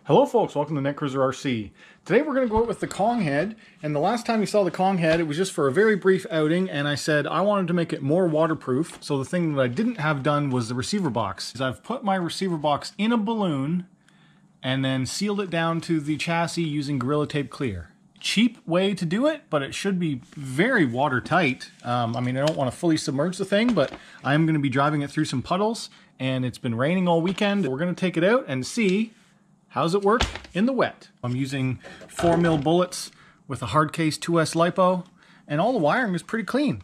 Hello folks, welcome to Netcruzer RC. Today we're going to go out with the Kong head, and the last time you saw the Kong head it was just for a very brief outing, and I said I wanted to make it more waterproof. So the thing that I didn't have done was the receiver box. I've put my receiver box in a balloon and then sealed it down to the chassis using Gorilla Tape Clear. Cheap way to do it, but it should be very watertight. I mean, I don't want to fully submerge the thing, but I'm going to be driving it through some puddles, and it's been raining all weekend. We're going to take it out and see how's it work in the wet. I'm using 4mm bullets with a hard case 2S LiPo, and all the wiring is pretty clean.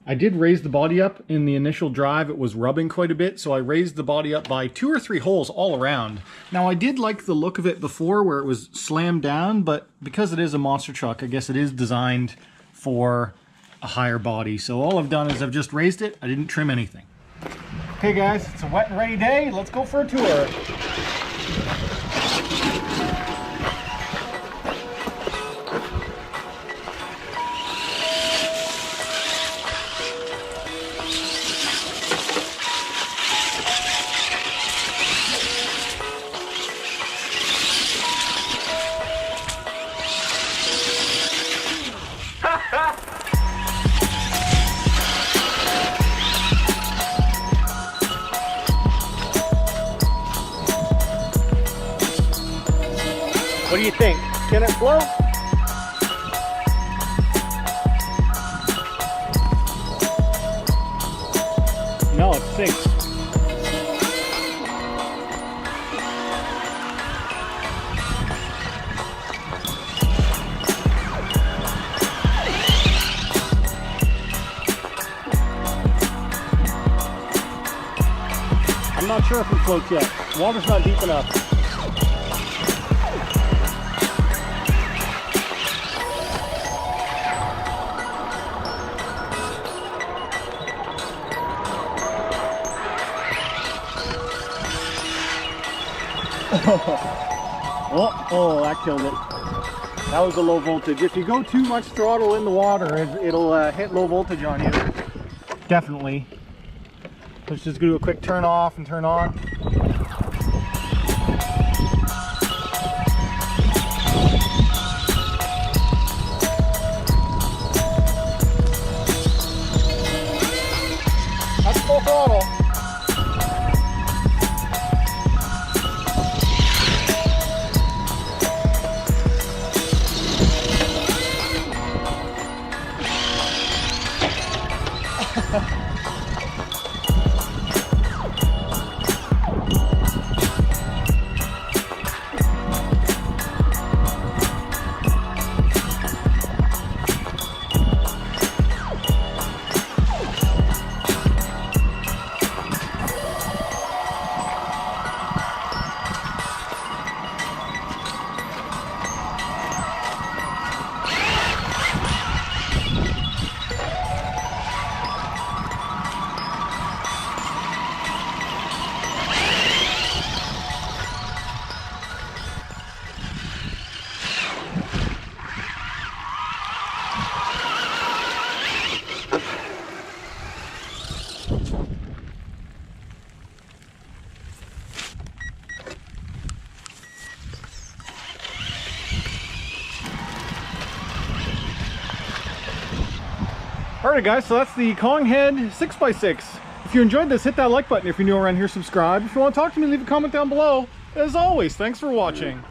I did raise the body up in the initial drive. It was rubbing quite a bit, so I raised the body up by 2 or 3 holes all around. Now I did like the look of it before where it was slammed down, but because it is a monster truck, I guess it is designed for a higher body. So all I've done is I've just raised it. I didn't trim anything. Okay guys, it's a wet and ready day. Let's go for a tour. What do you think? Can it float? No, it sinks. I'm not sure if it floats yet. Water's not deep enough. Oh, that killed it. That was a low voltage. If you go too much throttle in the water, it'll hit low voltage on you. Definitely. Let's just do a quick turn off and turn on. That's full throttle. Alright guys, so that's the Kong head 6x6. If you enjoyed this, hit that like button. If you're new around here, subscribe. If you want to talk to me, leave a comment down below. As always, thanks for watching.